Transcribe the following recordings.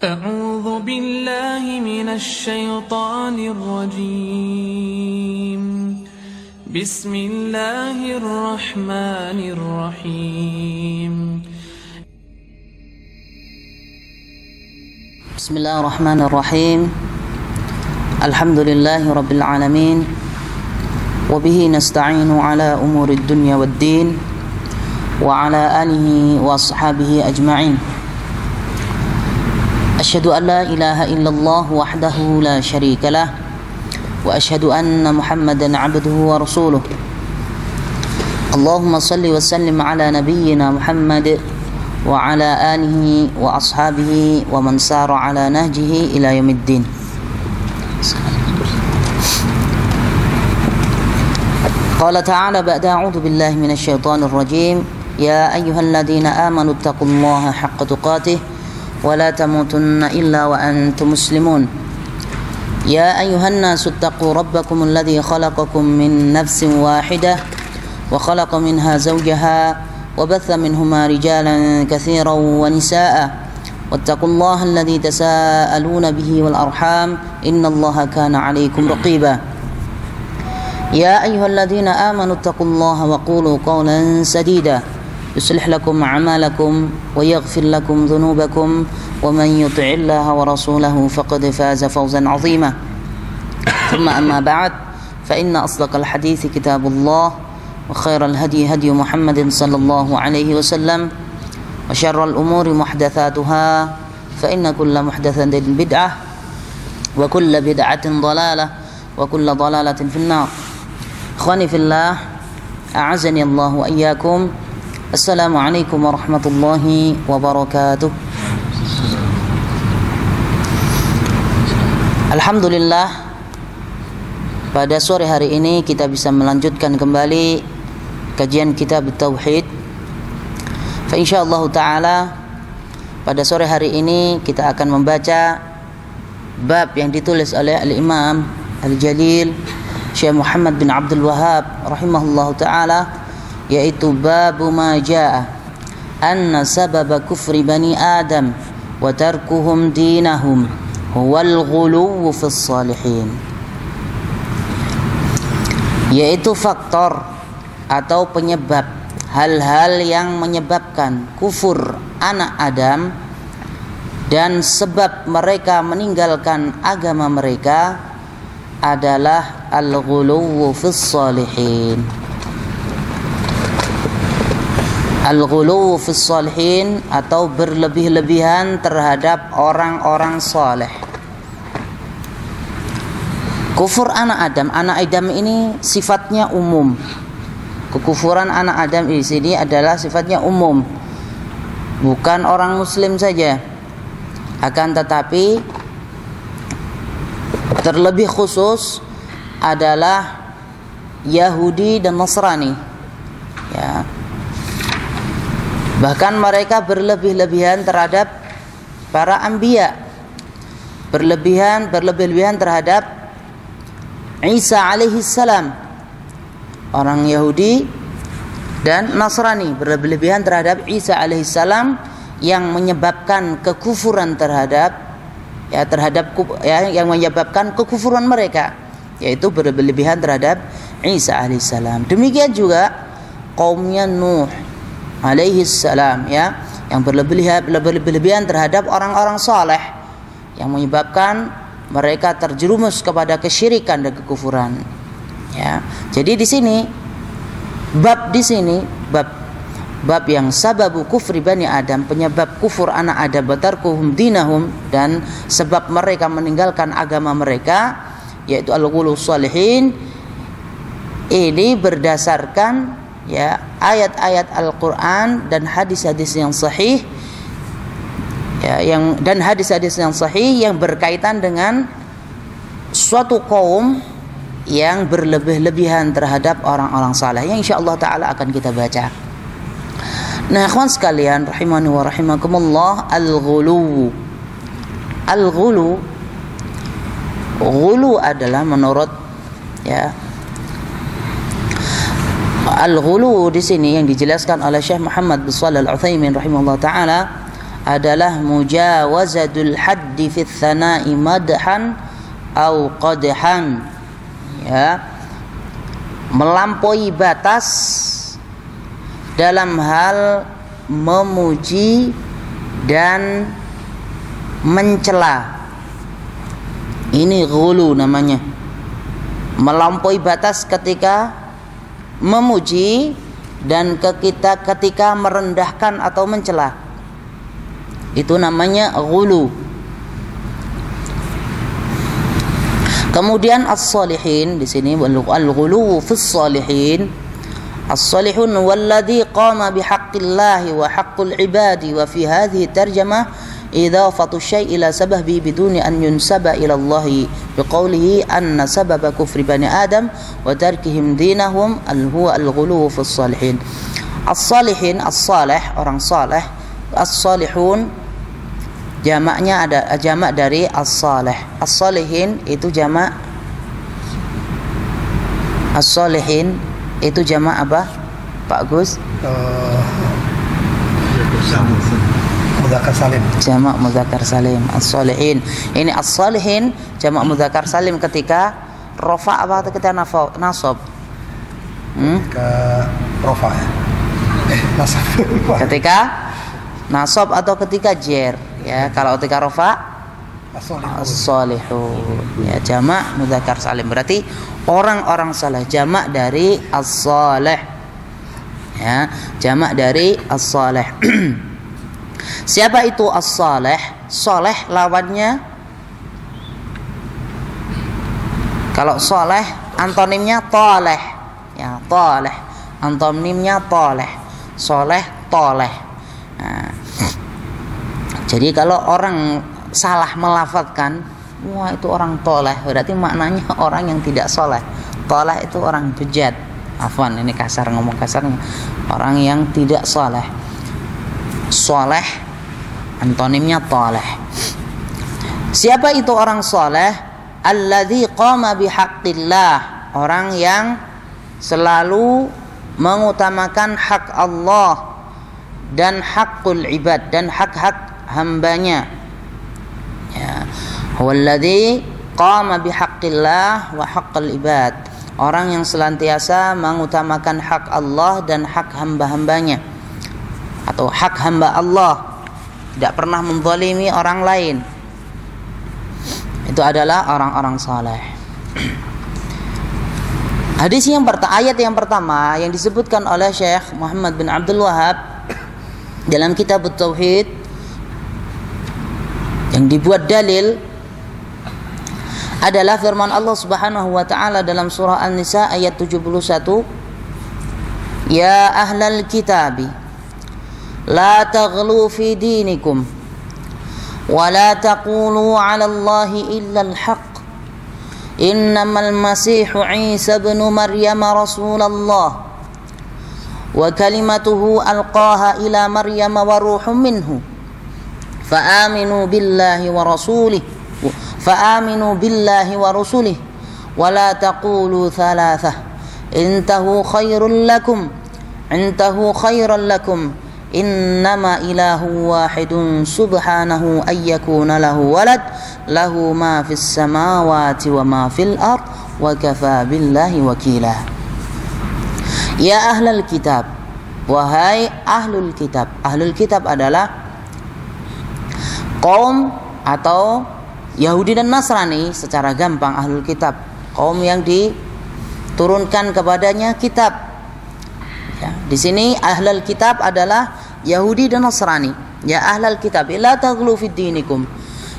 أعوذ بالله من الشيطان الرجيم بسم الله الرحمن الرحيم بسم الله الرحمن الرحيم الحمد لله رب العالمين وبه نستعين على أمور الدنيا والدين وعلى آله وأصحابه أجمعين أشهد أن لا إله إلا الله وحده لا شريك له وأشهد أن محمدا عبده ورسوله اللهم صل وسلم على نبينا محمد وعلى آله وأصحابه ومن سار على نهجه إلى يوم الدين. قال تعالى بعد أعوذ بالله من الشيطان الرجيم يا أيها الذين آمنوا اتقوا الله حق تقاته ولا تموتن إلا وأنتم مسلمون يا أيها الناس اتقوا ربكم الذي خلقكم من نفس واحدة وخلق منها زوجها وبث منهما رجالا كثيرا ونساء واتقوا الله الذي تساءلون به والأرحام إن الله كان عليكم رقيبا يا أيها الذين آمنوا اتقوا الله وقولوا قولا سديدا يصلح لكم أعمالكم ويغفر لكم ذنوبكم ومن يطع الله ورسوله فقد فاز فوزا عظيما ثم أما بعد فإن أصدق الحديث كتاب الله وخير الهدي هدي محمد صلى الله عليه وسلم وشر الأمور محدثاتها فإن كل محدثة بدعة وكل بدعة ضلالة وكل ضلالة في النار إخواني في الله أعزني الله وإياكم Assalamualaikum warahmatullahi wabarakatuh. Alhamdulillah, pada sore hari ini kita bisa melanjutkan kembali kajian kitab Tauhid. Fa insyaallah taala pada sore hari ini kita akan membaca bab yang ditulis oleh Al-Imam Al-Jalil Syekh Muhammad bin Abdul Wahhab rahimahullahu taala, yaitu babu ma jaa anna sababa kufri bani Adam wa tarkuhum dinahum huwal ghuluw fis salihin, yaitu faktor atau penyebab hal-hal yang menyebabkan kufur anak Adam dan sebab mereka meninggalkan agama mereka adalah al-ghuluw fis salihin. Al-ghuluw fis salihin atau berlebih-lebihan terhadap orang-orang saleh. Kufur anak Adam ini sifatnya umum. Kekufuran anak Adam di sini adalah sifatnya umum, bukan orang muslim saja. Akan tetapi terlebih khusus adalah Yahudi dan Nasrani. Ya. Bahkan mereka berlebih-lebihan terhadap para anbiya, berlebih-lebihan terhadap Isa alaihi salam. Orang Yahudi dan Nasrani berlebih-lebihan terhadap Isa alaihi salam yang menyebabkan kekufuran yang menyebabkan kekufuran mereka, yaitu berlebih-lebihan terhadap Isa alaihi salam. Demikian juga kaumnya Nuh alaihi salam, ya, yang berlebih-lebihan terhadap orang-orang saleh yang menyebabkan mereka terjerumus kepada kesyirikan dan kekufuran. Ya. Jadi di sini bab yang sababu kufri bani Adam, penyebab kufur anak Adam, batarkuhum dinahum, dan sebab mereka meninggalkan agama mereka, yaitu al-ghuluw salihin. Ini berdasarkan ayat-ayat Al-Quran dan hadis-hadis yang sahih, yang berkaitan dengan suatu kaum yang berlebih-lebihan terhadap orang-orang saleh, yang insyaallah taala akan kita baca. Nah, ikhwan sekalian rahimani wa rahimakumullah, al-ghuluw adalah menurut Al-ghuluw di sini yang dijelaskan oleh Syekh Muhammad bin Shalih Al-Utsaimin rahimahullah taala adalah mujawazatul haddi fi tsana'i madhan au qadhan, ya, melampaui batas dalam hal memuji dan mencela. Ini ghulu namanya, melampaui batas ketika memuji dan ketika merendahkan atau mencela. Itu namanya ghulu. Kemudian as-salihin di sini, al-ghulu fis salihin. As-salihun walladhi qama bihaqqillahi wa haqqul ibadi, wa fi hadhihi tarjamah idafatu syai' ila sababi biduni an yunsaba ila Allah biqaulihi anna sababa kufri bani Adam wa tarkihim dinahum huwa al-ghulu fis salihin. As-salihin, as-salih, orang saleh. As-salihun jamaknya ada jamak dari as-salih. As-salihin itu jamak, as-salihin itu jamak apa, Pak Gus? Mudzakkar salim. Jamak mudzakkar salim. As-salihin. Ini as-salihin jamak mudzakkar salim ketika rafa apa ketika nasab? Ketika rafa ya. Nasab. Ketika nasab atau ketika jer, ya. Kalau ketika rafa as-salihun, ya, jamak mudzakkar salim, berarti orang-orang saleh, jamak dari as-salih, ya, jamak dari as-salih. Siapa itu as-salih? Saleh lawannya, kalau saleh antonimnya toleh, ya, toleh, antonimnya toleh, soleh toleh. Nah, jadi kalau orang salah melafadzkan, wah itu orang toleh, berarti maknanya orang yang tidak soleh. Toleh itu orang bejat. Afwan, ini kasar, ngomong kasarnya, orang yang tidak soleh. Soleh antonimnya toleh. Siapa itu orang soleh? Alladzi qama bihaqqillah, orang yang selalu mengutamakan hak Allah dan hakul ibad, dan hak-hak hambanya, ya. Walladzi qama bihaqqillah wa haqqal ibad, orang yang senantiasa mengutamakan hak Allah dan hak hamba-hambanya, atau hak hamba Allah, tidak pernah menzalimi orang lain. Itu adalah orang-orang saleh. Hadis yang ayat yang pertama yang disebutkan oleh Syekh Muhammad bin Abdul Wahhab dalam kitab Tauhid, yang dibuat dalil adalah firman Allah Subhanahu wa taala dalam surah An-Nisa ayat 71, ya ahlal kitabi la taghlu fi dinikum wa la taqulu 'ala Allahi illa al-haq innamal masihu Isa ibn Maryam rasulullah wa kalimatuhu alqaha ila Maryam wa ruhun minhu fa'aminu billahi wa rasulih wa la taqulu thalathah intahu khairan lakum innama ilahu wahidun subhanahu ayyakuna lahu walad lahu ma fis samawati wa ma fil ard wa kafa billahi wakila. Ya ahlul kitab, wahai ahlul kitab. Ahlul kitab adalah kaum atau Yahudi dan Nasrani, secara gampang ahlul kitab, kaum yang diturunkan kepadanya kitab. Ya, di sini ahlul kitab adalah Yahudi dan Nasrani. Ya ahlul kitab, la taghlu fid dinikum.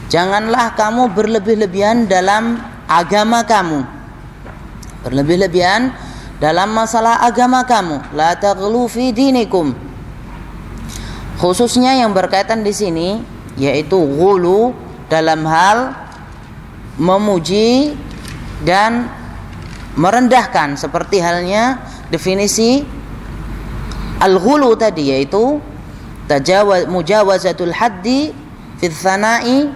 Janganlah kamu berlebih-lebihan dalam agama kamu. Berlebih-lebihan dalam masalah agama kamu. La taghlu fi dinikum. Khususnya yang berkaitan di sini yaitu ghulu dalam hal memuji dan merendahkan, seperti halnya definisi al-ghulu tadi, yaitu mujawazatul haddi fi tsana'i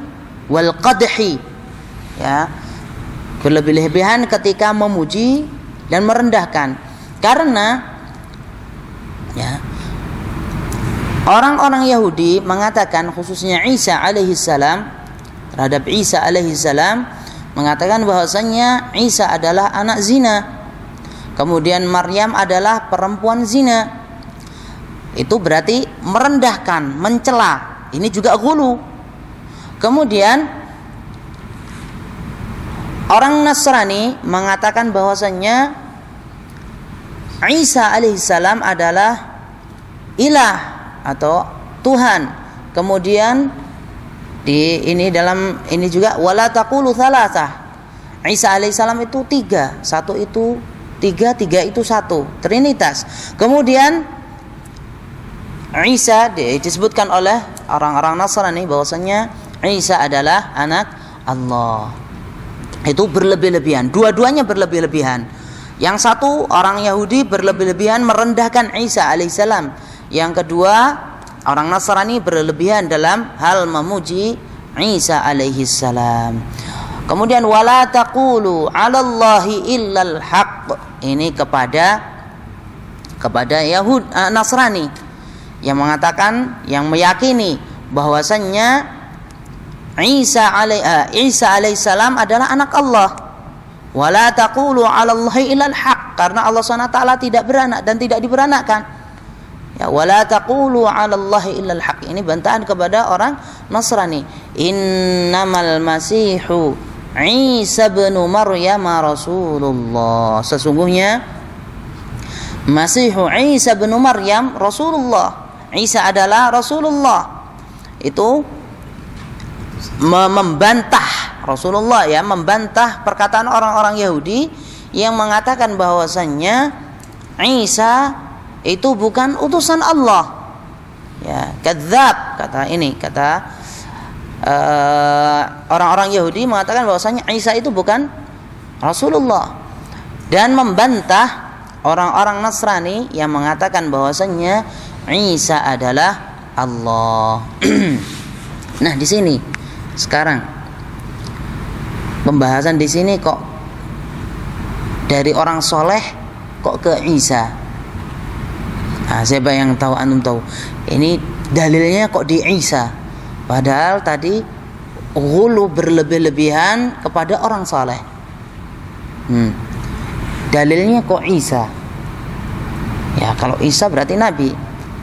wal qadhi, ya, berlebih-lebihan ketika memuji dan merendahkan. Karena ya Orang-orang Yahudi mengatakan, khususnya Isa alaihissalam, terhadap Isa alaihissalam, mengatakan bahwasanya Isa adalah anak zina, kemudian Maryam adalah perempuan zina. Itu berarti merendahkan, mencela. Ini juga ghulu. Kemudian orang Nasrani mengatakan bahwasanya Isa alaihissalam adalah ilah atau Tuhan. Kemudian dalam ini juga wala taqulu thalathah. Isa alaihissalam itu 3, 1 itu 3, 3 itu 1, trinitas. Kemudian Isa disebutkan oleh orang-orang Nasrani bahwasanya Isa adalah anak Allah. Itu berlebih-lebihan, dua-duanya berlebih-lebihan. Yang satu orang Yahudi berlebih-lebihan merendahkan Isa alaihissalam. Yang kedua orang Nasrani berlebihan dalam hal memuji Isa alaihissalam. Kemudian wala taqulu 'alallahi illal haqq. Ini kepada Yahudi Nasrani yang mengatakan, yang meyakini bahwasannya Isa alaihissalam adalah anak Allah. Wala taqulu 'alallahi illal haqq, karena Allah SWT tidak beranak dan tidak diberanakkan. Ya, wala taqulu 'alallahi illal haqq. Ini bantahan kepada orang Nasrani. Innamal masihu Isa bin Maryam Rasulullah. Sesungguhnya Masihu Isa bin Maryam Rasulullah. Isa adalah Rasulullah. Itu membantah Rasulullah, ya, membantah perkataan orang-orang Yahudi yang mengatakan bahwasannya Isa itu bukan utusan Allah. Ya, kadzab, kata orang-orang Yahudi mengatakan bahwasanya Isa itu bukan Rasulullah, dan membantah orang-orang Nasrani yang mengatakan bahwasanya Isa adalah Allah. Nah, di sini sekarang pembahasan di sini kok dari orang soleh kok ke Isa. Nah, siapa yang tahu, antum tahu? Ini dalilnya kok di Isa. Padahal tadi ghulu berlebih-lebihan kepada orang soleh. Dalilnya kok Isa. Ya, kalau Isa berarti Nabi.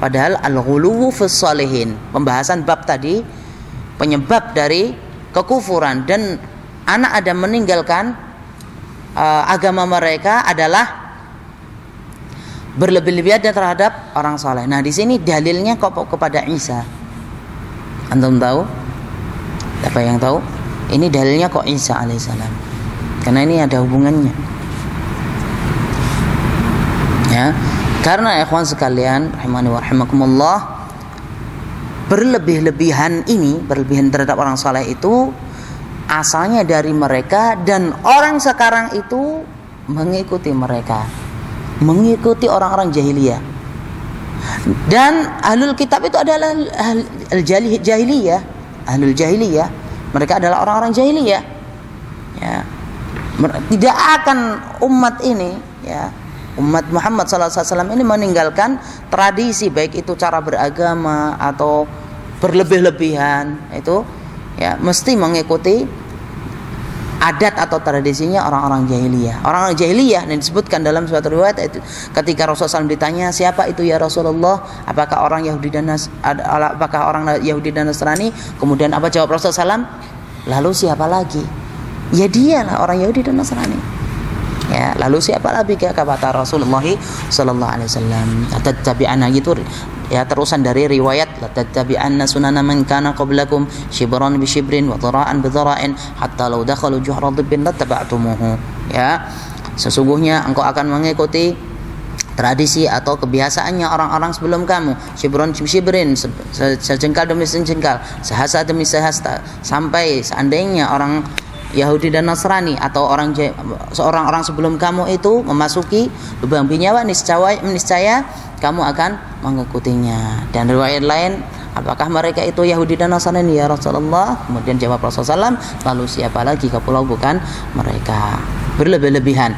Padahal al-ghuluwu fis shalihin. Pembahasan bab tadi, penyebab dari kekufuran dan anak Adam meninggalkan agama mereka adalah berlebih-lebihan terhadap orang saleh. Nah, di sini dalilnya kok kepada Isa. Antum tahu? Apa yang tahu? Ini dalilnya kok Isa alaihissalam. Karena ini ada hubungannya. Ya, karena ikhwan sekalian, rahimani wa rahimakumullah, berlebihan terhadap orang saleh itu asalnya dari mereka, dan orang sekarang itu mengikuti mereka, mengikuti orang-orang jahiliyah. Dan ahlul kitab itu adalah ahlul jahiliyah. Mereka adalah orang-orang jahiliyah. Ya. Tidak akan umat ini, ya, umat Muhammad SAW ini meninggalkan tradisi, baik itu cara beragama atau berlebih-lebihan, itu ya mesti mengikuti adat atau tradisinya orang-orang jahiliyah. Orang-orang jahiliyah yang disebutkan dalam suatu riwayat itu, ketika Rasulullah SAW ditanya, siapa itu ya Rasulullah? Apakah orang Yahudi dan Nasrani? Kemudian apa jawab Rasulullah SAW? Lalu siapa lagi? Ya dialah orang Yahudi dan Nasrani. Ya, lalu siapa lagi, kata Rasulullah sallallahu alaihi wasallam? Tattabi'anna, gitu ya, terusan dari riwayat, tattabi'anna sunana man kana qablakum shibran bi shibrin wa dhara'an bi dhara'in hatta law dakhalu juhra dhibbin lattaba'tumuhu. Ya, sesungguhnya engkau akan mengikuti tradisi atau kebiasaannya orang-orang sebelum kamu, shibran bi shibrin, sejengkal demi sejengkal, sehasta demi sehasta, sampai seandainya orang Yahudi dan Nasrani atau seorang orang sebelum kamu itu memasuki lubang binyawa, niscaya kamu akan mengikutinya. Dan riwayat lain, apakah mereka itu Yahudi dan Nasrani ya Rasulullah? Kemudian jawab Rasulullah SAW, lalu siapa lagi kalau bukan mereka? Berlebih-lebihan.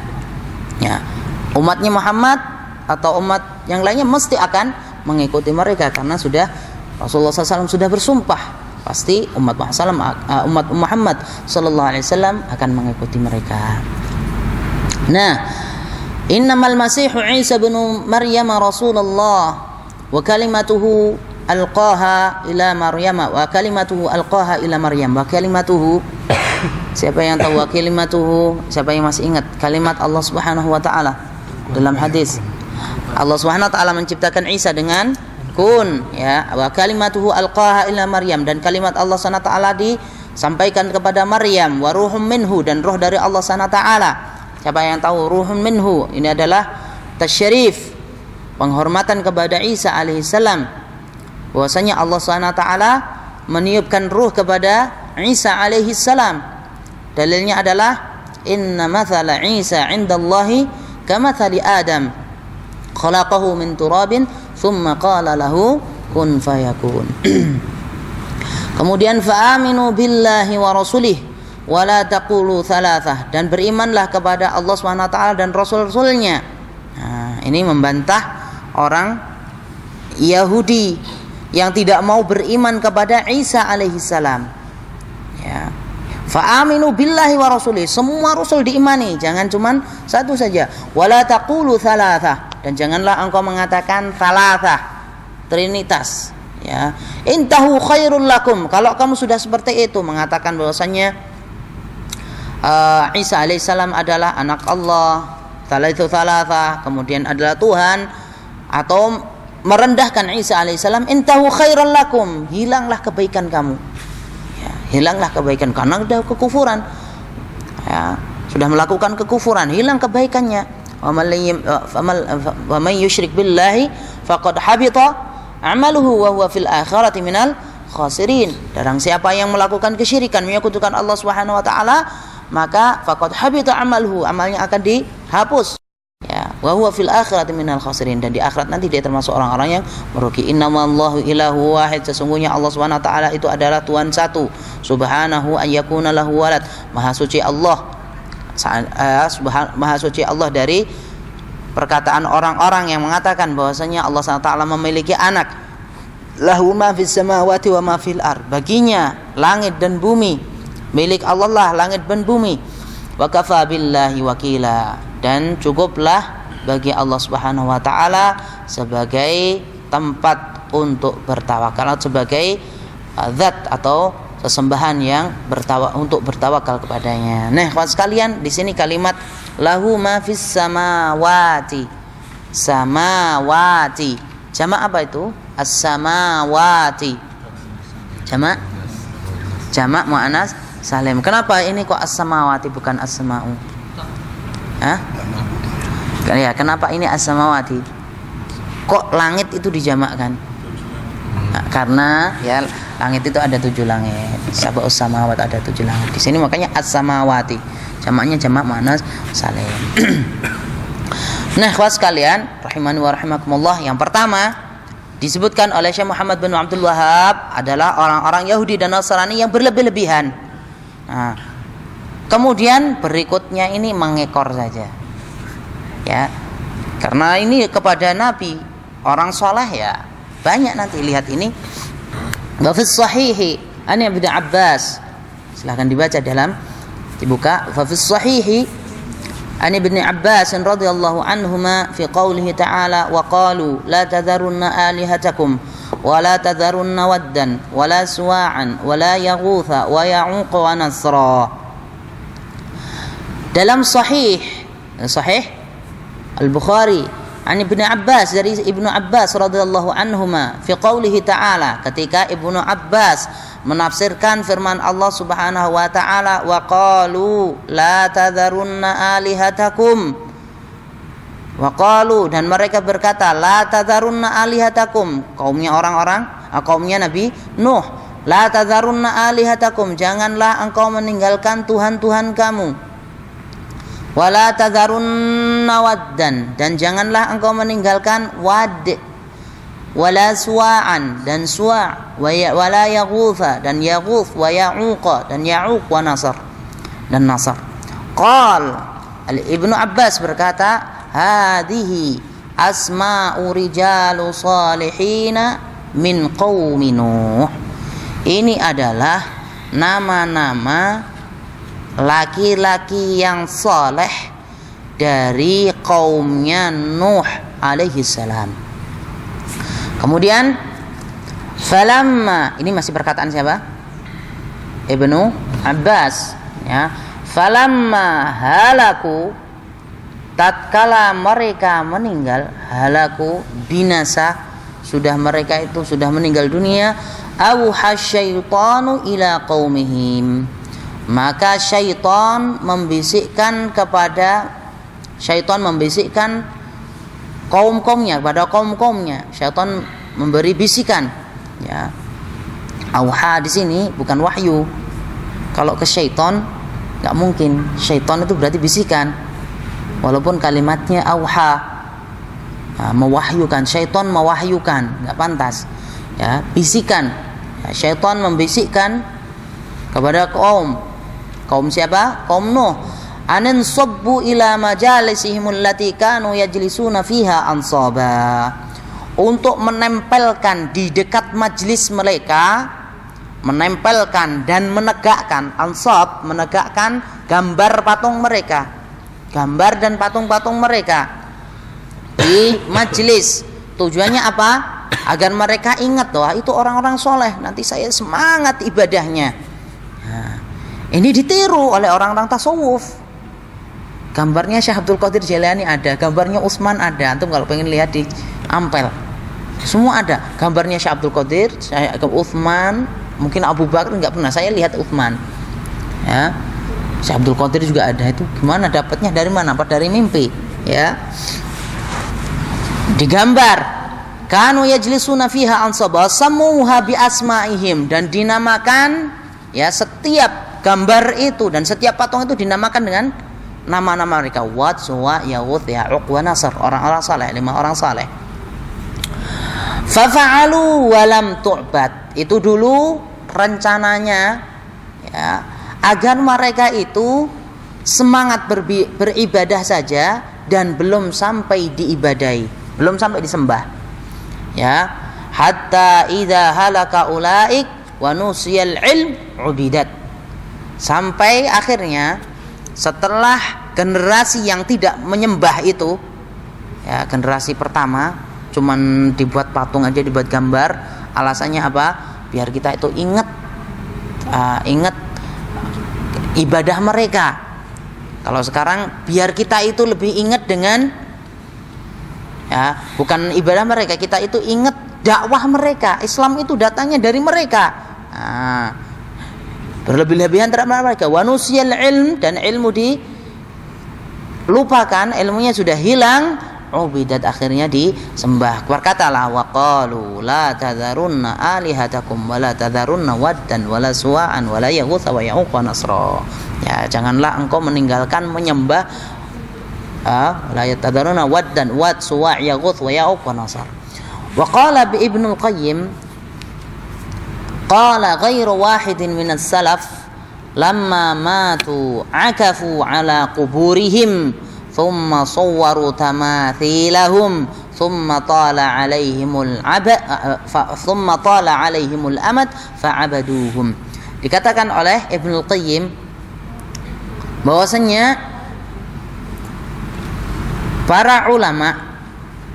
Ya, umatnya Muhammad atau umat yang lainnya mesti akan mengikuti mereka karena sudah Rasulullah SAW sudah bersumpah pasti umat Muhammad sallallahu alaihi wasallam akan mengikuti mereka. Nah, innamal masihu Isa bin Maryam Rasulullah wa kalimatuhu alqaha ila Maryam wa kalimatuhu alqaha ila Maryam wa kalimatuhu. Siapa yang tahu wa kalimatuhu? Siapa yang masih ingat kalimat Allah Subhanahu wa taala dalam hadis? Allah Subhanahu wa taala menciptakan Isa dengan kun, ya, wa kalimatuhu alqaha ila Maryam, dan kalimat Allah Subhanahu wa taala disampaikan kepada Maryam, wa ruhum minhu, dan roh dari Allah Subhanahu wa taala. Siapa yang tahu ruhum minhu? Ini adalah tasyarif, penghormatan kepada Isa alaihissalam, bahwasanya Allah Subhanahu wa taala meniupkan ruh kepada Isa alaihissalam. Dalilnya adalah inna mathala Isa 'indallahi kamathali Adam khalaqahu min turabin thumma qala lahu kun fayakun. Kemudian fa'aminu billahi wa rasulih wa la taqulu thalathah, dan berimanlah kepada Allah Subhanahu wa taala dan rasul-rasulnya. Nah, ini membantah orang Yahudi yang tidak mau beriman kepada Isa alaihissalam. Ya. Fa'aminu billahi wa rasulih, semua rasul diimani, jangan cuman satu saja. Wala taqulu thalathah, dan janganlah engkau mengatakan thalathah, trinitas, ya. Intahu khairul lakum, kalau kamu sudah seperti itu, mengatakan bahwasanya Isa alaihissalam adalah anak Allah, thalithu thalatha, kemudian adalah Tuhan, atau merendahkan Isa alaihissalam, intahu khairal lakum, hilanglah kebaikan kamu. Hilanglah kebaikan karena sudah kekufuran, ya, sudah melakukan kekufuran, hilang kebaikannya. Wa man yusyrik billahi faqad habita amaluhu wa huwa fil akhirati minal khasirin. Barang siapa yang melakukan kesyirikan, menyekutukan Allah Subhanahu wa taala, maka faqad habita amaluhu, amalnya akan dihapus. Ya, wa huwa fil akhirati minal khasirin, dan di akhirat nanti dia termasuk orang-orang yang merugi. Innamallahu ilahu wahid, sesungguhnya Allah Subhanahu wa taala itu adalah Tuhan satu. Subhanahu an yakuna lahu walad, maha suci Allah, maha suci Allah dari perkataan orang-orang yang mengatakan bahwasanya Allah Subhanahu wa taala memiliki anak. Lahu ma fis samawati wa ma fil ard, baginya langit dan bumi, milik Allah lah langit dan bumi. Wa kafa billahi wakila, dan cukuplah bagi Allah Subhanahu wa taala sebagai tempat untuk bertawakal, sebagai zat atau sesembahan yang untuk bertawakal kepadanya. Nah, kawan sekalian, di sini kalimat lahu ma fis samawati. Samawati. Jamak apa itu? As-samawati. Jamak muannas salim. Kenapa ini kok as-samawati bukan as-sama'u? Hah? Ya, kenapa ini as-samawati? Kok langit itu dijamakkan? Nah, karena ya langit itu ada 7 langit. Sab'us samawat, ada 7 langit. Di sini makanya as-samawati. Jamaknya jamak muannas salim. Nah, kawan sekalian, rahimani wa rahimakumullah, yang pertama disebutkan oleh Syekh Muhammad bin Abdul Wahhab adalah orang-orang Yahudi dan Nasrani yang berlebih-lebihan. Nah, kemudian berikutnya ini mengekor saja, ya, karena ini kepada Nabi orang soleh ya banyak. Nanti lihat ini, wa fis sahihi an Ibnu Abbas, silahkan dibaca dibuka. Wa fis sahihi an Ibnu Abbas radhiyallahu anhuma fi qoulihi ta'ala wa qalu la tadharunna alihatakum wa la tadharunna waddan wa la suwa'an wa la yaghutha wa ya'uq wa nasra. Dalam sahih Al-Bukhari an Ibnu Abbas, dari Ibnu Abbas radhiyallahu anhuma fi qoulihi ta'ala, ketika Ibnu Abbas menafsirkan firman Allah Subhanahu wa taala, wa qalu la tadharunna alihatakum, wa qalu, dan mereka berkata, la tadharunna alihatakum, kaumnya Nabi Nuh, la tadharunna alihatakum, janganlah engkau meninggalkan tuhan-tuhan kamu, wala tadharunna waddan, dan janganlah engkau meninggalkan wad, wala suwa'an, dan suwa', wala yaghutha, dan yaghuth, wa ya'uq, dan ya'uq, wa nasr, dan nasr. Qal Ibnu Abbas berkata, hadhihi asma'u rijalu salihina min qaumi Nuh. Ini adalah nama-nama laki-laki yang saleh dari kaumnya Nuh alaihi salam. Kemudian falamma, ini masih perkataan siapa? Ibnu Abbas, ya. Falamma halaku, tatkala mereka meninggal, halaku binasa, sudah mereka itu sudah meninggal dunia, auha syaitanu ila qaumihim, maka syaitan membisikkan kaum-kaumnya, kepada kaum-kaumnya. Syaitan memberi bisikan, ya. Auha di sini bukan wahyu. Kalau ke syaitan nggak mungkin. Syaitan itu berarti bisikan, walaupun kalimatnya auha, mewahyukan. Syaitan mewahyukan, nggak pantas, ya. Bisikan, ya, syaitan membisikkan kepada kaum siapa? Kaum Nuh. Anin sabbu ila majalisihim allati kanu yajlisuna fiha ansaba, untuk menempelkan di dekat majlis mereka, menempelkan dan menegakkan, ansab, menegakkan gambar patung mereka, gambar dan patung-patung mereka di majlis. Tujuannya apa? Agar mereka ingat, wah itu orang-orang soleh, nanti saya semangat ibadahnya. Nah, ini ditiru oleh orang-orang tasawuf. Gambarnya Syekh Abdul Qadir Jailani ada, gambarnya Utsman ada. Antum kalau pengen lihat di Ampel, semua ada. Gambarnya Syekh Abdul Qadir, Syekh Utsman, mungkin Abu Bakar enggak pernah. Saya lihat Utsman, ya. Syekh Abdul Qadir juga ada. Itu gimana dapatnya, dari mana? Apa dari mimpi, ya. Digambar, kanu yajlisuna fiha ansaba samuha bi asma'ihim, dan dinamakan, ya, setiap gambar itu dan setiap patung itu dinamakan dengan nama-nama mereka. Wad, Suwa, Yaghut, Ya'uq wa Nasr, orang-orang saleh, 5 orang saleh. Fafa'alu walam tu'bad, itu dulu rencananya, ya, agar mereka itu semangat beribadah saja dan belum sampai diibadahi, belum sampai disembah, ya. Hatta idza halaka ulaik wa nusiyal ilm ubidat, sampai akhirnya setelah generasi yang tidak menyembah itu, ya, generasi pertama cuman dibuat patung aja, dibuat gambar. Alasannya apa? Biar kita itu ingat ibadah mereka. Kalau sekarang biar kita itu lebih ingat dengan, ya, bukan ibadah mereka, kita itu ingat dakwah mereka. Islam itu datangnya dari mereka. Nah, berlebih-lebihan terhadap mereka. Wa nusiyal ilm, dan ilmu dilupakan, ilmunya sudah hilang. Ubidat, akhirnya disembah. Berkatalah, wa qalu la tadharunna alihatakum wa la tadharunna waddan wa la suwa'an wa la yaghutsa wa ya'uq wa nasra. Ya, janganlah engkau meninggalkan menyembah la tadharunna waddan, wad, suwa', yaghutsa wa ya'uq wa nasr. Wa qala bi Ibnul Qayyim, qala ghairu wahidin minas salaf lamma matu akafu ala quburihim thumma sawwaru tamathilahum thumma tala alaihimul amad fa'abaduhum. Dikatakan oleh Ibnul Qayyim bahwasanya para ulama,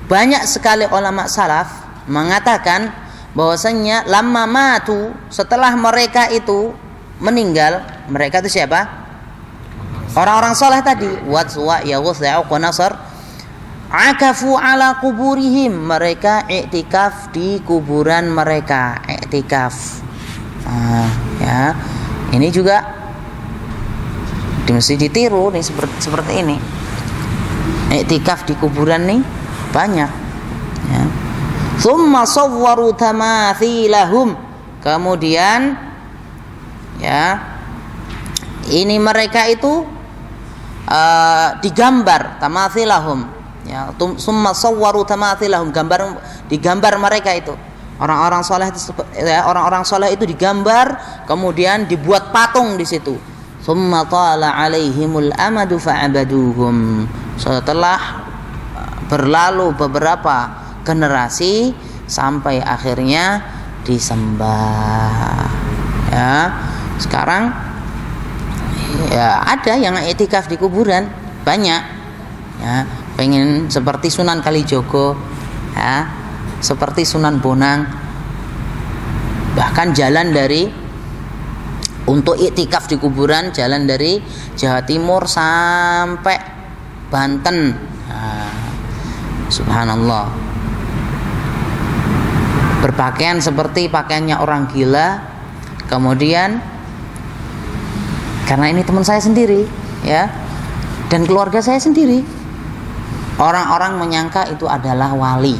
banyak sekali ulama salaf mengatakan bahwasanya lamma matu, setelah mereka itu meninggal, mereka itu siapa? Orang-orang saleh tadi, Wad, Suwa, Yaghutz, Ya'uq wa Nasr, akafu ala kuburihim, mereka iktikaf di kuburan mereka, iktikaf. Ya, ini juga mesti ditiru nih, seperti ini. Iktikaf di kuburan nih banyak, ya. Tsumma sawwaru tamathilahum, kemudian, ya, ini mereka itu digambar, tamathilahum, ya. Tsumma sawwaru tamathilahum, digambar mereka itu, orang-orang saleh itu, ya, orang-orang saleh itu digambar, kemudian dibuat patung di situ. Tsumma tala alaihimul amadu fa'abaduhum, setelah berlalu beberapa generasi sampai akhirnya disembah. Ya, sekarang ya ada yang iktikaf di kuburan banyak. Ya, pengen seperti Sunan Kalijogo, ya, seperti Sunan Bonang, bahkan jalan dari untuk iktikaf di kuburan jalan dari Jawa Timur sampai Banten. Nah, subhanallah, berpakaian seperti pakaiannya orang gila. Kemudian karena ini teman saya sendiri, ya, dan keluarga saya sendiri, orang-orang menyangka itu adalah wali.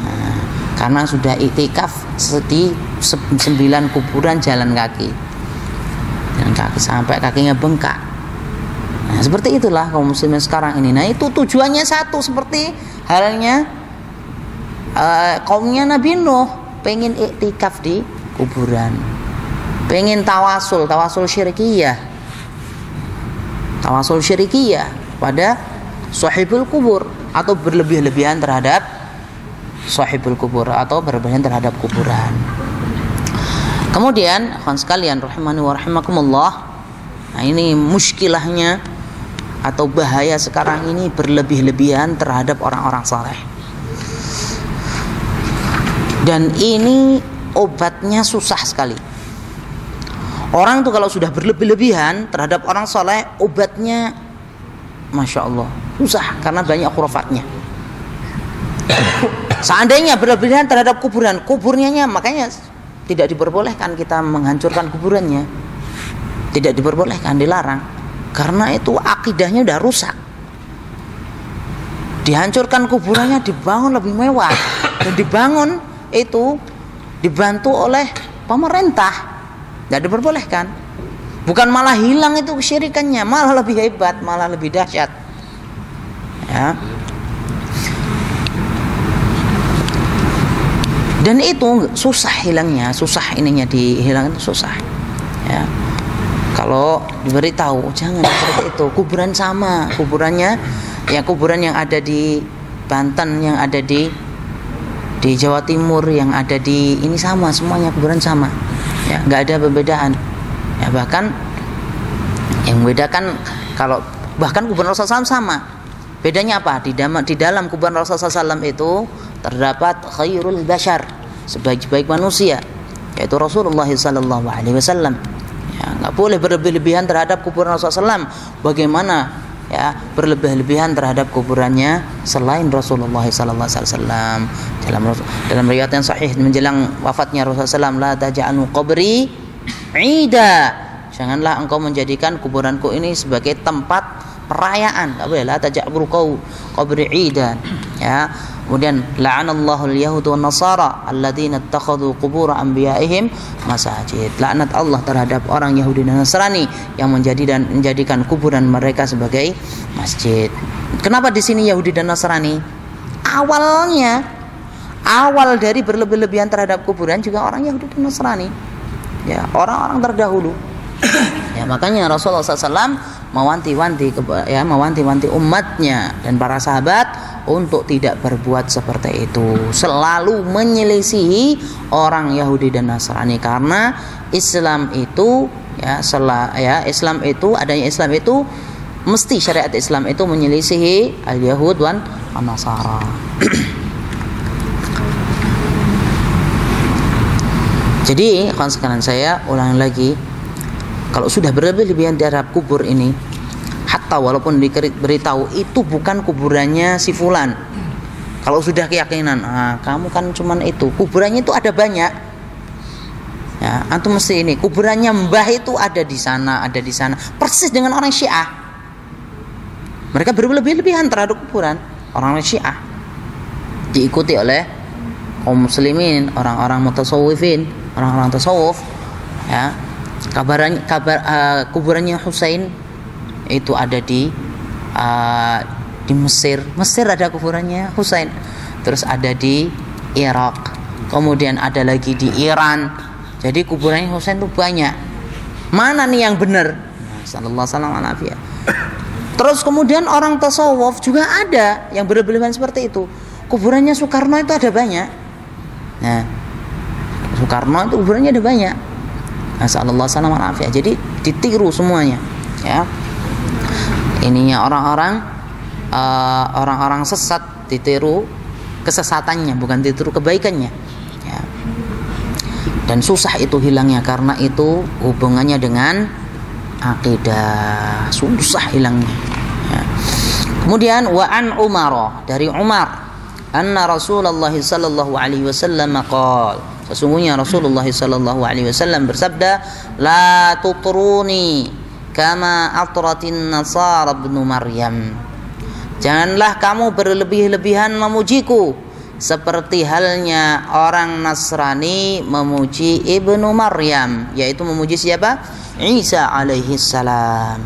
Nah, karena sudah iktikaf di 9 kuburan jalan kaki sampai kakinya bengkak. Nah, seperti itulah kaum muslimin sekarang ini. Nah, itu tujuannya satu, seperti halnya kaumnya Nabi Nuh, pengen iktikaf di kuburan, pengen tawasul syirkiyah pada sahibul kubur, atau berlebih-lebihan terhadap sahibul kubur, atau berlebihan terhadap kuburan. Kemudian kawan sekalian rahimani wa rahimakumullah, nah ini muskilahnya atau bahaya sekarang ini, berlebih-lebihan terhadap orang-orang saleh. Dan ini obatnya susah sekali. Orang tuh kalau sudah berlebih-lebihan terhadap orang saleh, obatnya masya Allah susah, karena banyak khurafatnya. Seandainya berlebihan terhadap kuburnya, makanya tidak diperbolehkan kita menghancurkan kuburannya, tidak diperbolehkan, dilarang, karena itu akidahnya udah rusak. Dihancurkan kuburannya, dibangun lebih mewah, dan dibangun itu dibantu oleh pemerintah, tidak diperbolehkan. Bukan malah hilang itu kesyirikannya, malah lebih hebat, malah lebih dahsyat, ya. Dan itu susah hilangnya, susah ininya dihilangkan, susah, ya. Kalau diberitahu jangan seperti itu, kuburan sama, kuburannya ya kuburan yang ada di Banten, yang ada di Jawa Timur, yang ada di ini sama, semuanya kuburan sama, ya, nggak ada perbedaan, ya. Bahkan yang membedakan, kalau bahkan kuburan Rasulullah SAW sama, bedanya apa? Di dalam kuburan Rasulullah SAW itu terdapat khairul bashar, sebaik-baik manusia, yaitu Rasulullah sallallahu alaihi wasallam. Ya, enggak boleh berlebih-lebihan terhadap kuburan Rasulullah SAW. Bagaimana ya berlebih-lebihan terhadap kuburannya selain Rasulullah sallallahu alaihi wasallam? Dalam riwayat yang sahih menjelang wafatnya Rasulullah SAW, la taj'alu qabri 'ida. Janganlah engkau menjadikan kuburanku ini sebagai tempat perayaan. Enggak boleh, la taj'alu qabri 'idan, ya. Kemudian la'anallahu al-yahud wan nasara alladzina ittakhadhu qubur anbiya'ihim masajid. Laknat Allah terhadap orang Yahudi dan Nasrani yang menjadikan kuburan mereka sebagai masjid. Kenapa di sini Yahudi dan Nasrani? Awal dari berlebih-lebihan terhadap kuburan juga orang Yahudi dan Nasrani, ya, orang-orang terdahulu. Ya, makanya Rasulullah SAW mewanti-wanti umatnya dan para sahabat untuk tidak berbuat seperti itu, selalu menyelisihi orang Yahudi dan Nasrani, karena Islam itu adanya Islam itu mesti syariat Islam itu menyelisihi al-Yahud wan Nasara. Jadi kawan sekalian, saya ulangi lagi, kalau sudah berlebih-lebihan terhadap kubur ini, hatta walaupun diberitahu itu bukan kuburannya si fulan, kalau sudah keyakinan, kamu kan cuman itu, kuburannya itu ada banyak, ya, antum mesti ini, kuburannya mbah itu ada di sana, persis dengan orang Syiah. Mereka berlebih-lebihan terhadap kuburan orang Syiah, diikuti oleh kaum muslimin, orang-orang mutasawwifin, orang-orang tasawuf, ya. Kuburannya Husain itu ada di Mesir ada kuburannya Husain, terus ada di Irak, kemudian ada lagi di Iran. Jadi kuburannya Husain itu banyak. Mana nih yang benar? Sallallahu alaihi wasallam. Terus kemudian orang tasawuf juga ada yang berlebihan seperti itu. Kuburannya Soekarno itu ada banyak. Nah, Soekarno itu kuburannya ada banyak. Nasallallahu alaihi wasallam. Jadi ditiru semuanya, ya. Ininya orang-orang sesat ditiru kesesatannya, bukan ditiru kebaikannya, ya. Dan susah itu hilangnya karena itu hubungannya dengan akidah, susah hilangnya, ya. Kemudian wa an Umar, dari Umar, anna Rasulullah sallallahu alaihi wasallam qala, sesungguhnya Rasulullah sallallahu alaihi wasallam bersabda, la tutruni kama atratin nasara ibnu Maryam, janganlah kamu berlebih-lebihan memujiku seperti halnya orang Nasrani memuji Ibnu Maryam, yaitu memuji siapa? Isa alaihi salam.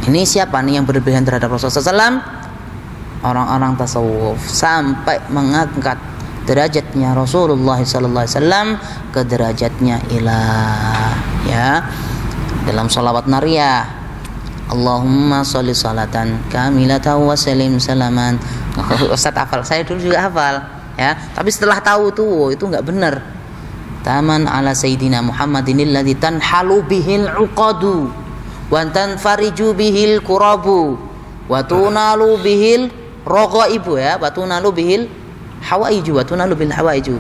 Ini siapa nih yang berlebihan terhadap Rasulullah SAW? Orang-orang tasawuf, sampai mengangkat derajatnya Rasulullah SAW ke derajatnya ilah, ya. Dalam salawat nariyah, Allahumma sholli salatan kamilatan wa salim salaman. Ustaz hafal, saya dulu juga hafal, ya. Tapi setelah tahu tuh itu enggak benar. Taman ala sayyidina Muhammadin alladzi tanhalu bihil uqadu wa tanfariju bihil kurabu wa tunalu bihil raghaibu, ya, wa tunalu bihil hawaiju, wa tunalu bil hawaiju,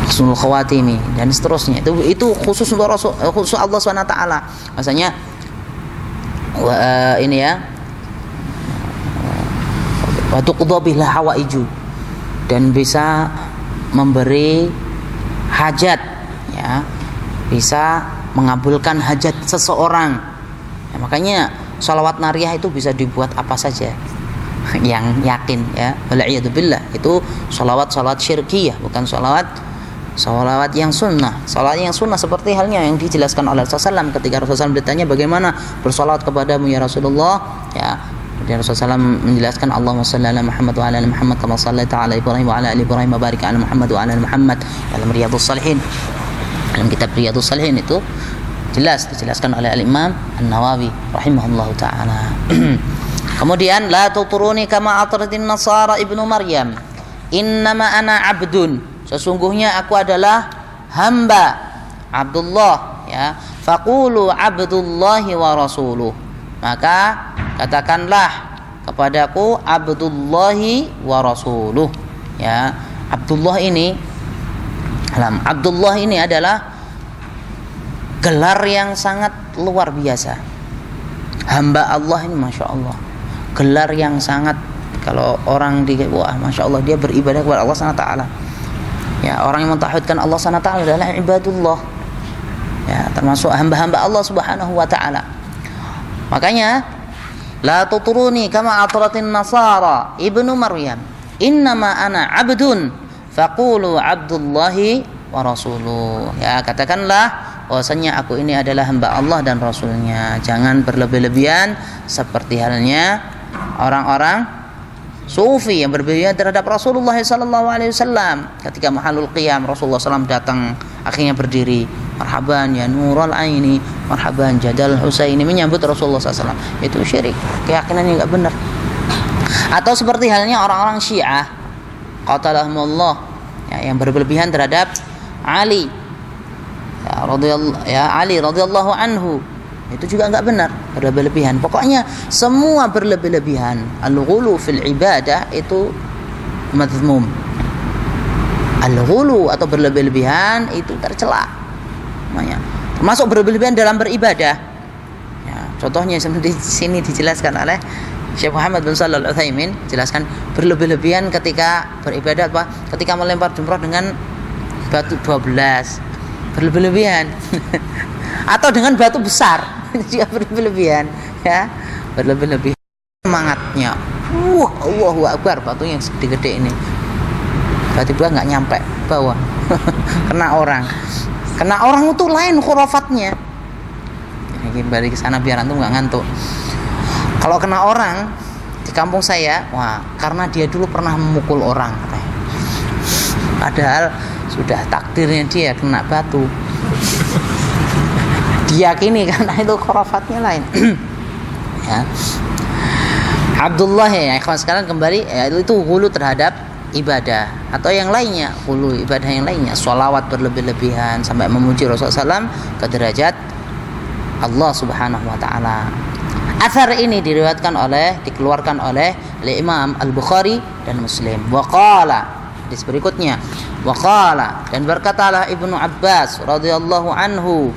husnul khawatimi, dan seterusnya. Itu khusus untuk Rasul, khusus Allah SWT. Maksudnya ini, ya, wa tuqdha bil hawaiju, dan bisa memberi hajat, ya, bisa mengabulkan hajat seseorang, ya. Makanya sholawat nariyah itu bisa dibuat apa saja yang yakin, ya. Wal'iyadzubillah, itu sholawat syirkiyah, bukan sholawat yang sunnah. Sholawat yang sunnah seperti halnya yang dijelaskan oleh Rasulullah SAW ketika Rasulullah SAW bertanya, bagaimana bersolawat kepadamu ya Rasulullah, ya. Dan Rasulullah SAW menjelaskan, Allahumma shalli ala Muhammad wa ala ali Muhammad kama shallaita ala Ibrahim wa ala ali Ibrahim wa barik ala Muhammad wa ala ali Muhammad. Dalam Riyadhus Shalihin, dalam kitab Riyadhus Shalihin itu jelas dijelaskan oleh Al-Imam An-Nawawi rahimahullahu taala. Kemudian la tuturuni kama atratin nasara ibnu Maryam, innama ana abdun, sesungguhnya aku adalah hamba, Abdullah, ya. Faqulu abdullahi wa rasuluh, maka katakanlah kepadaku Abdullahi wa rasuluh, ya. Abdullah ini adalah gelar yang sangat luar biasa. Hamba Allah ini, masya Allah, gelar yang sangat, kalau orang wah, masya Allah, dia beribadah kepada Allah SWT, ya. Orang yang mentauhidkan Allah SWT adalah ibadullah, ya, termasuk hamba-hamba Allah Subhanahu wa taala. Makanya la tuturuni kama atratin nasara ibnu Maryam, innama ana abdun faqulu abdullahi wa rasuluh, ya. Katakanlah bahwasanya aku ini adalah hamba Allah dan Rasulnya. Jangan berlebih-lebihan seperti halnya orang-orang sufi yang berlebihan terhadap Rasulullah SAW. Ketika mahalul qiyam, Rasulullah SAW datang, akhirnya berdiri, marhaban ya nurul aini, marhaban jadal husaini, menyambut Rasulullah SAW. Itu syirik, keyakinan yang enggak benar. Atau seperti halnya orang-orang Syiah, qatalahumullah, ya, yang berlebihan terhadap Ali, Ali radhiyallahu anhu, itu juga enggak benar, berlebihan. Pokoknya semua berlebihan, al-ghulu fil ibadah itu madzmum. Al-ghulu atau berlebihan itu tercela, namanya. Termasuk berlebihan dalam beribadah, ya. Contohnya di sini dijelaskan oleh Syekh Muhammad bin Shalih Al-Utsaimin, jelaskan berlebihan ketika beribadah, apa? Ketika melempar jumrah dengan batu 12, berlebihan. Atau dengan batu besar, juga berlebihan, ya. Berlebihan semangatnya, Allahu Akbar, batu yang gede-gede ini tiba-tiba nggak nyampe bawah. kena orang itu lain khurafatnya. Ini balik ke sana biar antum nggak ngantuk. Kalau kena orang di kampung saya, wah, karena dia dulu pernah memukul orang, katanya. Padahal sudah takdirnya dia kena batu. diyakini karena itu khurafatnya lain. Ya. Abdullah ya ikhwan sekalian kembali ya, itu ghulu terhadap ibadah atau yang lainnya, ghulu ibadah yang lainnya, sholawat berlebih-lebihan sampai memuji Rasulullah SAW ke derajat Allah Subhanahu wa taala. Athar ini dikeluarkan oleh Imam Al-Bukhari dan Muslim. Wa qala, hadis berikutnya, wa qala, dan berkatalah Ibnu Abbas radhiyallahu anhu,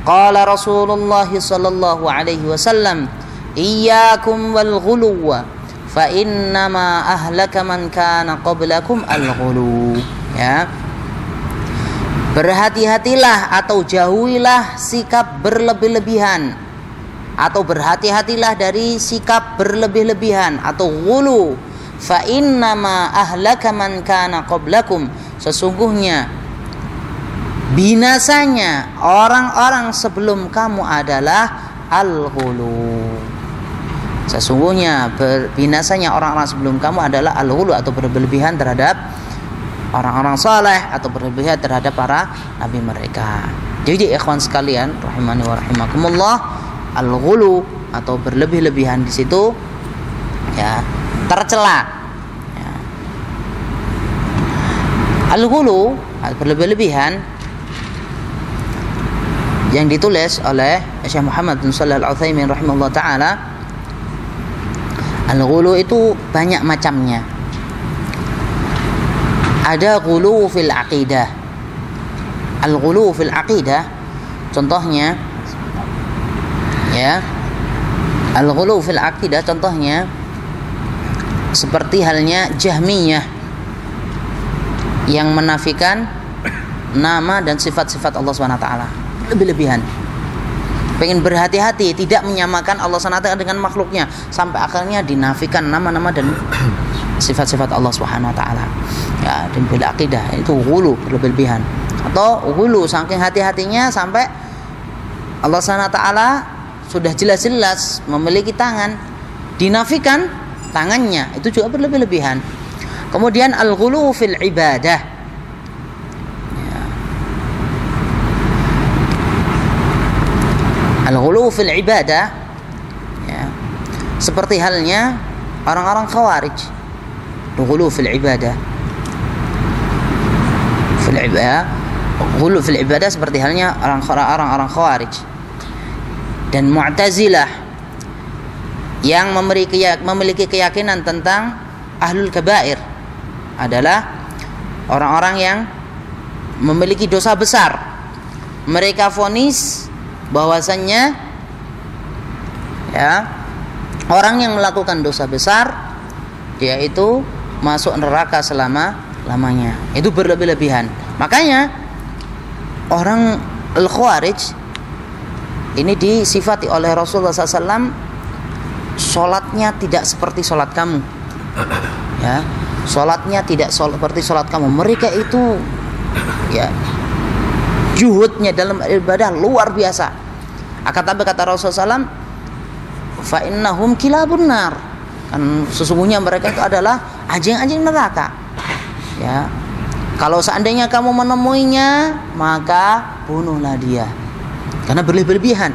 qala Rasulullah sallallahu alaihi wasallam, iyyakum wal ghuluw fa innama ahlaka man kana qablakum al ghuluw. Ya. Berhati-hatilah atau jauhilah sikap berlebih-lebihan, atau berhati-hatilah dari sikap berlebih-lebihan atau ghulu. Fa innama ahlaka man kana qablakum, sesungguhnya binasanya orang-orang sebelum kamu adalah al-ghulu. Sesungguhnya binasanya orang-orang sebelum kamu adalah al-ghulu atau berlebihan terhadap orang-orang saleh atau berlebihan terhadap para nabi mereka. Jadi ikhwan sekalian rahimani wa rahimakumullah, al-ghulu atau berlebih-lebihan di situ ya tercela. Ya. Al-ghulu berlebih-lebihan yang ditulis oleh Syekh Muhammad bin Shalih Al-Utsaimin rahimahullah taala, al-ghulu itu banyak macamnya. Ada ghulu fil aqidah. Al-ghulu fil aqidah contohnya ya, al-ghulu fil aqidah contohnya seperti halnya Jahmiyah yang menafikan nama dan sifat-sifat Allah Subhanahu wa taala, lebih-lebihan. Pengen berhati-hati tidak menyamakan Allah Subhanahu wa taala dengan makhluknya, sampai akhirnya dinafikan nama-nama dan sifat-sifat Allah Subhanahu wa taala. Ya, dan bil aqidah itu ghulu, berlebihan. Atau ghulu saking hati-hatinya sampai Allah Subhanahu wa taala sudah jelas-jelas memiliki tangan, dinafikan tangannya, itu juga berlebih-lebihan. Kemudian al-ghulu fil ibadah. Ya. Al-ghulu fil ibadah ya, seperti halnya orang-orang khawarij. Ghulu fil ibadah. Fil ibadah, ghulu fil ibadah seperti halnya orang-orang khawarij dan Mu'tazilah yang memiliki keyakinan tentang ahlul kabair, adalah orang-orang yang memiliki dosa besar. Mereka vonis bahwasannya ya, orang yang melakukan dosa besar dia itu masuk neraka selama-lamanya. Itu berlebih-lebihan. Makanya orang al-Khawarij ini disifati oleh Rasulullah SAW, sholatnya tidak seperti sholat kamu. Ya, sholatnya tidak seperti sholat kamu. Mereka itu ya juhudnya dalam ibadah luar biasa. Akan tapi kata Rasulullah SAW, fa innahum kilabun nar, kan sesungguhnya mereka itu adalah anjing-anjing neraka. Ya, kalau seandainya kamu menemuinya maka bunuhlah dia, karena berlebihan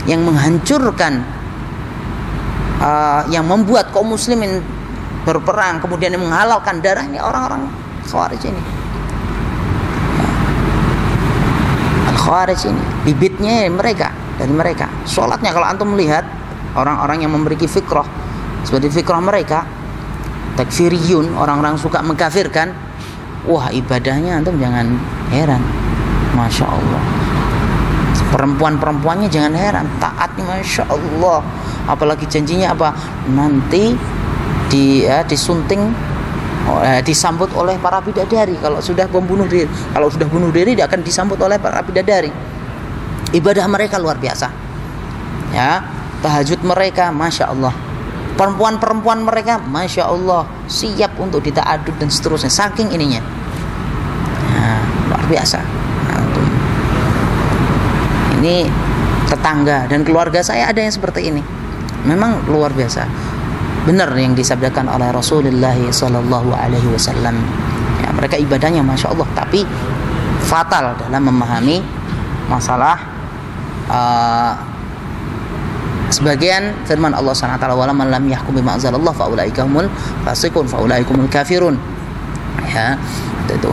yang menghancurkan, yang membuat kaum muslimin berperang, kemudian yang menghalalkan darahnya orang-orang Khawarij ini. Al-Khawarij ini bibitnya dari mereka. Sholatnya kalau antum melihat orang-orang yang memiliki fikrah seperti fikrah mereka, takfiriyun, orang-orang suka mengkafirkan, wah ibadahnya antum jangan heran, masya Allah. Perempuan-perempuannya jangan heran, taatnya masya Allah. Apalagi janjinya apa? Nanti disunting, disambut oleh para bidadari. Kalau sudah bunuh diri dia akan disambut oleh para bidadari. Ibadah mereka luar biasa. Ya, tahajud mereka masya Allah. Perempuan-perempuan mereka masya Allah siap untuk dita'adud dan seterusnya, saking ininya. Ya, luar biasa. Ini tetangga dan keluarga saya ada yang seperti ini. Memang luar biasa. Benar yang disabdakan oleh Rasulullah sallallahu alaihi wasallam. Ya, mereka ibadahnya masya Allah, tapi fatal dalam memahami masalah sebagian firman Allah Subhanahu wa taala, "Wa man lam yahkum bima anzalallah fa ulaika humul fasiqun fa ulaika humul kafirun." Ya, itu.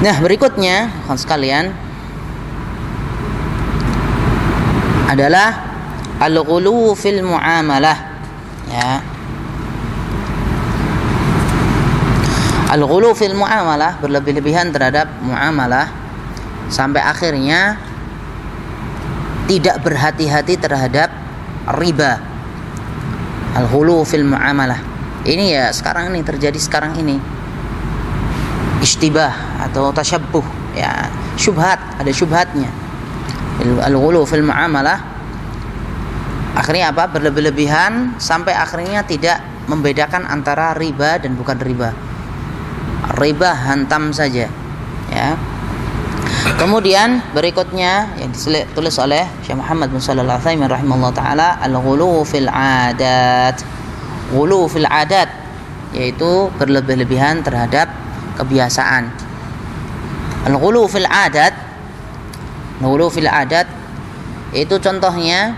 Nah, berikutnya kawan sekalian adalah al-ghulu fil muamalah. Ya. Al-ghulu fil muamalah, berlebih-lebihan terhadap muamalah sampai akhirnya tidak berhati-hati terhadap riba. Al-ghulu fil muamalah. Ini ya sekarang ini terjadi sekarang ini. Ishtibah atau tasyabbuh, ya, syubhat, ada syubhatnya. Al-ghulu fil muamalah akhirnya apa? Berlebih-lebihan sampai akhirnya tidak membedakan antara riba dan bukan riba. Riba hantam saja, ya. Kemudian berikutnya yang ditulis oleh Syekh Muhammad bin Shalih Al-Utsaimin rahimahullah taala, al-ghulu fil adat. Ghulu fil adat yaitu berlebih-lebihan terhadap kebiasaan. Al-ghulu fil adat, al-ghulu fil adat itu contohnya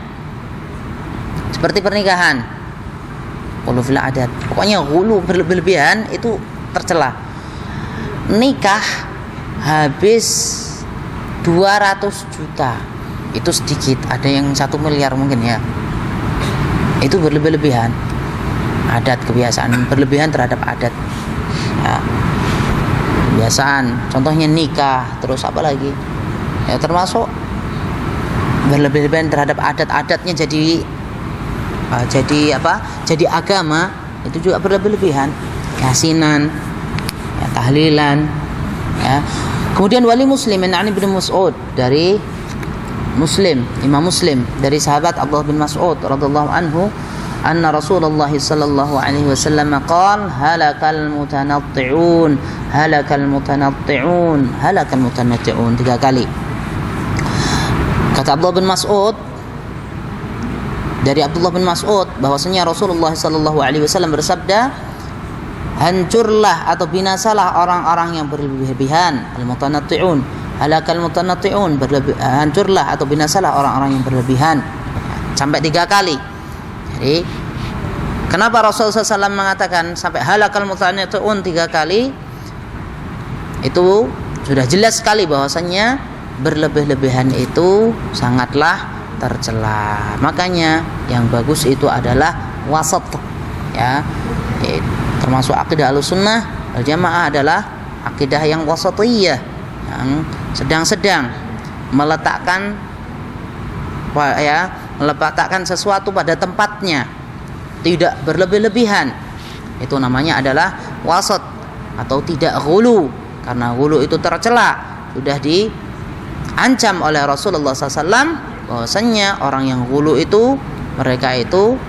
seperti pernikahan. Ghulu fil adat, pokoknya ghulu berlebihan itu tercela. Nikah habis 200 juta itu sedikit, ada yang 1 miliar mungkin ya. Itu berlebihan. Adat, kebiasaan berlebihan terhadap adat, ya. Kebiasaan, contohnya nikah, terus apa lagi? Ya termasuk berlebihan terhadap adat-adatnya jadi apa? Jadi agama, itu juga berlebihan. Yasinan, ya, tahlilan, ya. Kemudian wali Muslim an Ibnu Mas'ud, dari Muslim, Imam Muslim, dari sahabat Abdullah bin Mas'ud radhiyallahu anhu, anna Rasulullah sallallahu alaihi wasallam qala halakal mutanatti'un, halakal mutanatti'un, halakal mutanatti'un, 3 kali. Kata Abdullah bin Mas'ud, dari Abdullah bin Mas'ud bahwasanya Rasulullah sallallahu alaihi wasallam bersabda, hancurlah atau binasalah orang-orang yang berlebihan, al-mutanatti'un, halakal mutanatti'un, hancurlah atau binasalah orang-orang yang berlebihan, sampai 3 kali. Jadi kenapa Rasulullah SAW mengatakan sampai halakal mutanatti'un 3 kali? Itu sudah jelas sekali bahwasannya berlebih-lebihan itu sangatlah tercela. Makanya yang bagus itu adalah wasat, ya. Termasuk akidah Ahlussunnah wal Jamaah adalah akidah yang wasatiyah, yang sedang-sedang, meletakkan sesuatu pada tempatnya, tidak berlebih-lebihan. Itu namanya adalah wasat atau tidak ghulu, karena ghulu itu tercela, sudah diancam oleh Rasulullah SAW bahwasanya orang yang ghulu itu mereka itu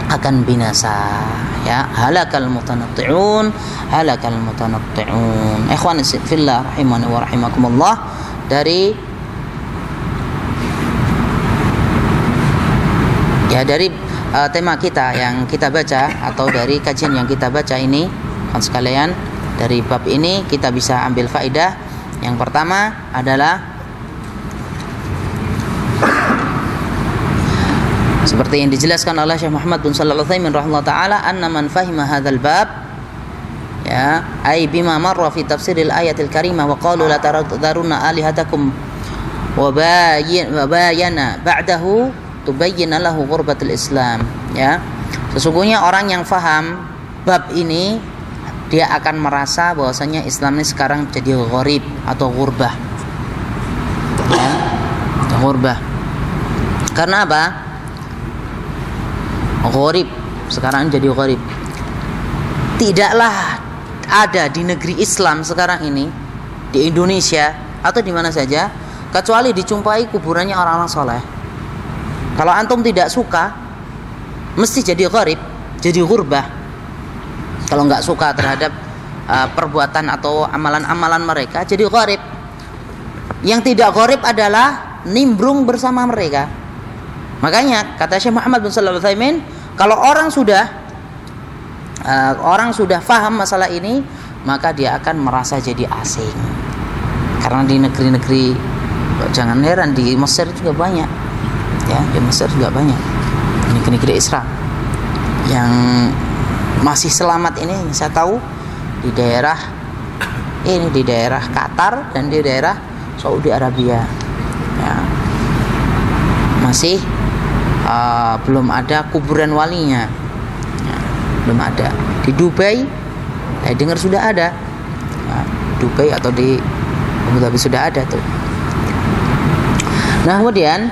akan binasa, ya. Halakal mutanatti'un, halakal mutanatti'un. Ikhwan fillah rahimani wa rahimakumullah, dari tema kita yang kita baca atau dari kajian yang kita baca ini, kan sekalian, dari bab ini kita bisa ambil faedah. Yang pertama adalah seperti yang dijelaskan oleh Syekh Muhammad bin Shalih Al-Utsaimin rahimahullah taala, anna man fahima hadzal bab, ya, ay bima marra fi tafsiril ayatil karimah wa qalu la tadarunna alihatakum wa bayana ba'dahu tubayyana lahu ghurbatul Islam, ya. Sesungguhnya orang yang faham bab ini dia akan merasa bahwasanya Islam ini sekarang jadi gharib atau ghurbah, ya, ghurbah. Karena apa? Gharib, sekarang jadi gharib. Tidaklah ada di negeri Islam sekarang ini, di Indonesia atau di mana saja, kecuali dijumpai kuburannya orang-orang soleh. Kalau antum tidak suka, mesti jadi gharib, jadi ghurbah. Kalau nggak suka terhadap perbuatan atau amalan-amalan mereka, jadi gharib. Yang tidak gharib adalah nimbrung bersama mereka. Makanya kata Syekh Muhammad bin Shalih Al-Utsaimin, kalau orang sudah faham masalah ini, maka dia akan merasa jadi asing. Karena di negeri-negeri Jangan heran di Mesir juga banyak, ya, di Mesir juga banyak negeri-negeri Islam yang masih selamat ini. Saya tahu di daerah ini, di daerah Qatar dan di daerah Saudi Arabia, ya, masih belum ada kuburan walinya, ya, belum ada. Di Dubai, saya dengar sudah ada, ya, Dubai atau di Abu Dhabi sudah ada tuh. Nah, kemudian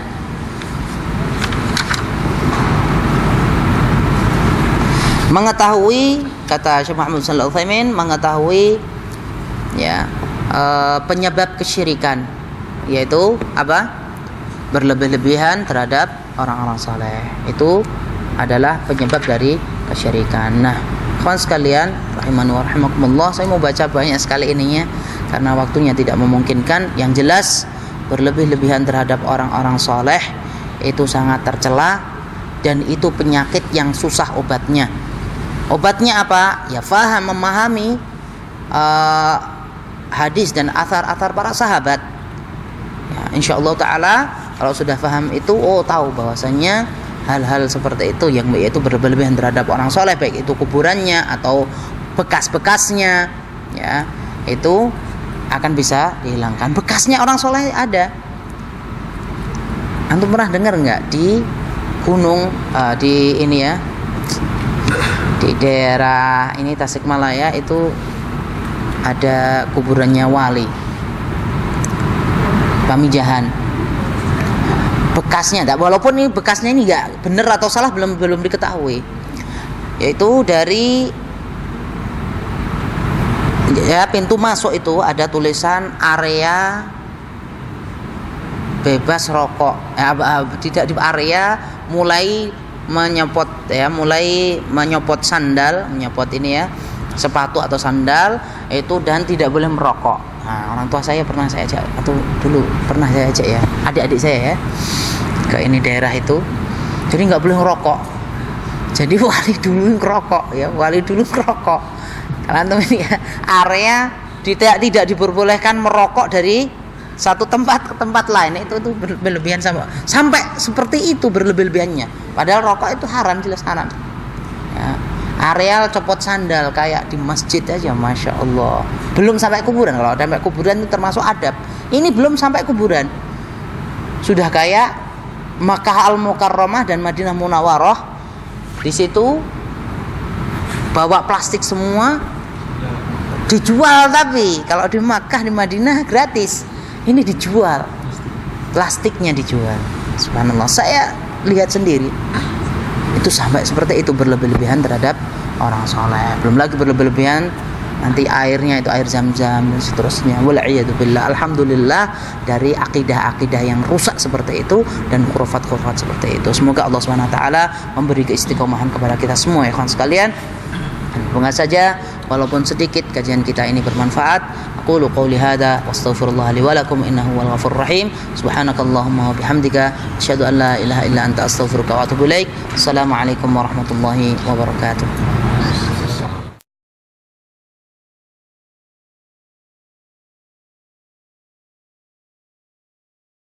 mengetahui, kata Syekh Muhammad Shalih Al-Utsaimin, mengetahui, ya, penyebab kesyirikan, yaitu apa? Berlebih-lebihan terhadap orang-orang saleh. Itu adalah penyebab dari kesyirikan. Nah, kawan sekalian, rahimani wa rahimakumullah, saya mau baca banyak sekali ininya karena waktunya tidak memungkinkan. Yang jelas, berlebih-lebihan terhadap orang-orang saleh itu sangat tercela dan itu penyakit yang susah obatnya. Obatnya apa? Ya faham, memahami hadis dan athar-athar para sahabat. Ya, insyaallah taala kalau sudah faham itu, tahu bahwasanya hal-hal seperti itu yang yaitu berlebihan terhadap orang soleh, baik itu kuburannya atau bekas-bekasnya, ya, itu akan bisa dihilangkan. Bekasnya orang soleh ada. Antum pernah dengar nggak di gunung di ini ya, di daerah ini Tasikmalaya itu ada kuburannya wali Pamijahan. Bekasnya, walaupun ini bekasnya ini nggak benar atau salah belum diketahui, yaitu dari, ya, pintu masuk itu ada tulisan area bebas rokok, tidak di area mulai menyopot, ya, mulai menyopot sandal, menyopot ini ya, sepatu atau sandal itu, dan tidak boleh merokok. Nah, orang tua saya pernah saya ajak, atau dulu pernah saya ajak, ya, adik-adik saya, ya, ke ini daerah itu, jadi nggak boleh ngerokok. Jadi wali dulu ngerokok, ya, wali dulu ngerokok. Kalian tahu ini ya, area tidak diperbolehkan merokok dari satu tempat ke tempat lain. Itu berlebihan sampai seperti itu berlebih-lebihannya. Padahal rokok itu haram, jelas haram. Ya. Areal copot sandal kayak di masjid aja, masya Allah. Belum sampai kuburan. Kalau sampai kuburan itu termasuk adab. Ini belum sampai kuburan. Sudah kayak Makkah Al-Mukarramah dan Madinah Munawwarah. Di situ bawa plastik semua, dijual. Tapi kalau di Makkah, di Madinah gratis. Ini dijual, plastiknya dijual. Subhanallah, saya lihat sendiri. Itu sampai seperti itu, berlebih-lebihan terhadap orang soleh. Belum lagi berlebih-lebihan nanti airnya itu air Zam-Zam dan seterusnya. Wal'iyadzubillah. Alhamdulillah dari akidah-akidah yang rusak seperti itu dan khurafat-khurafat seperti itu. Semoga Allah SWT memberi keistiqomahan kepada kita semua, ya kawan sekalian. Semoga saja walaupun sedikit kajian kita ini bermanfaat. Aqulu qouli hadza wastaghfirullah li wa lakum innahu wal ghafurur rahim. Subhanakallahumma wa bihamdika asyhadu an la ilaha illa anta astaghfiruka wa atubu ilaik. Assalamualaikum warahmatullahi wabarakatuh.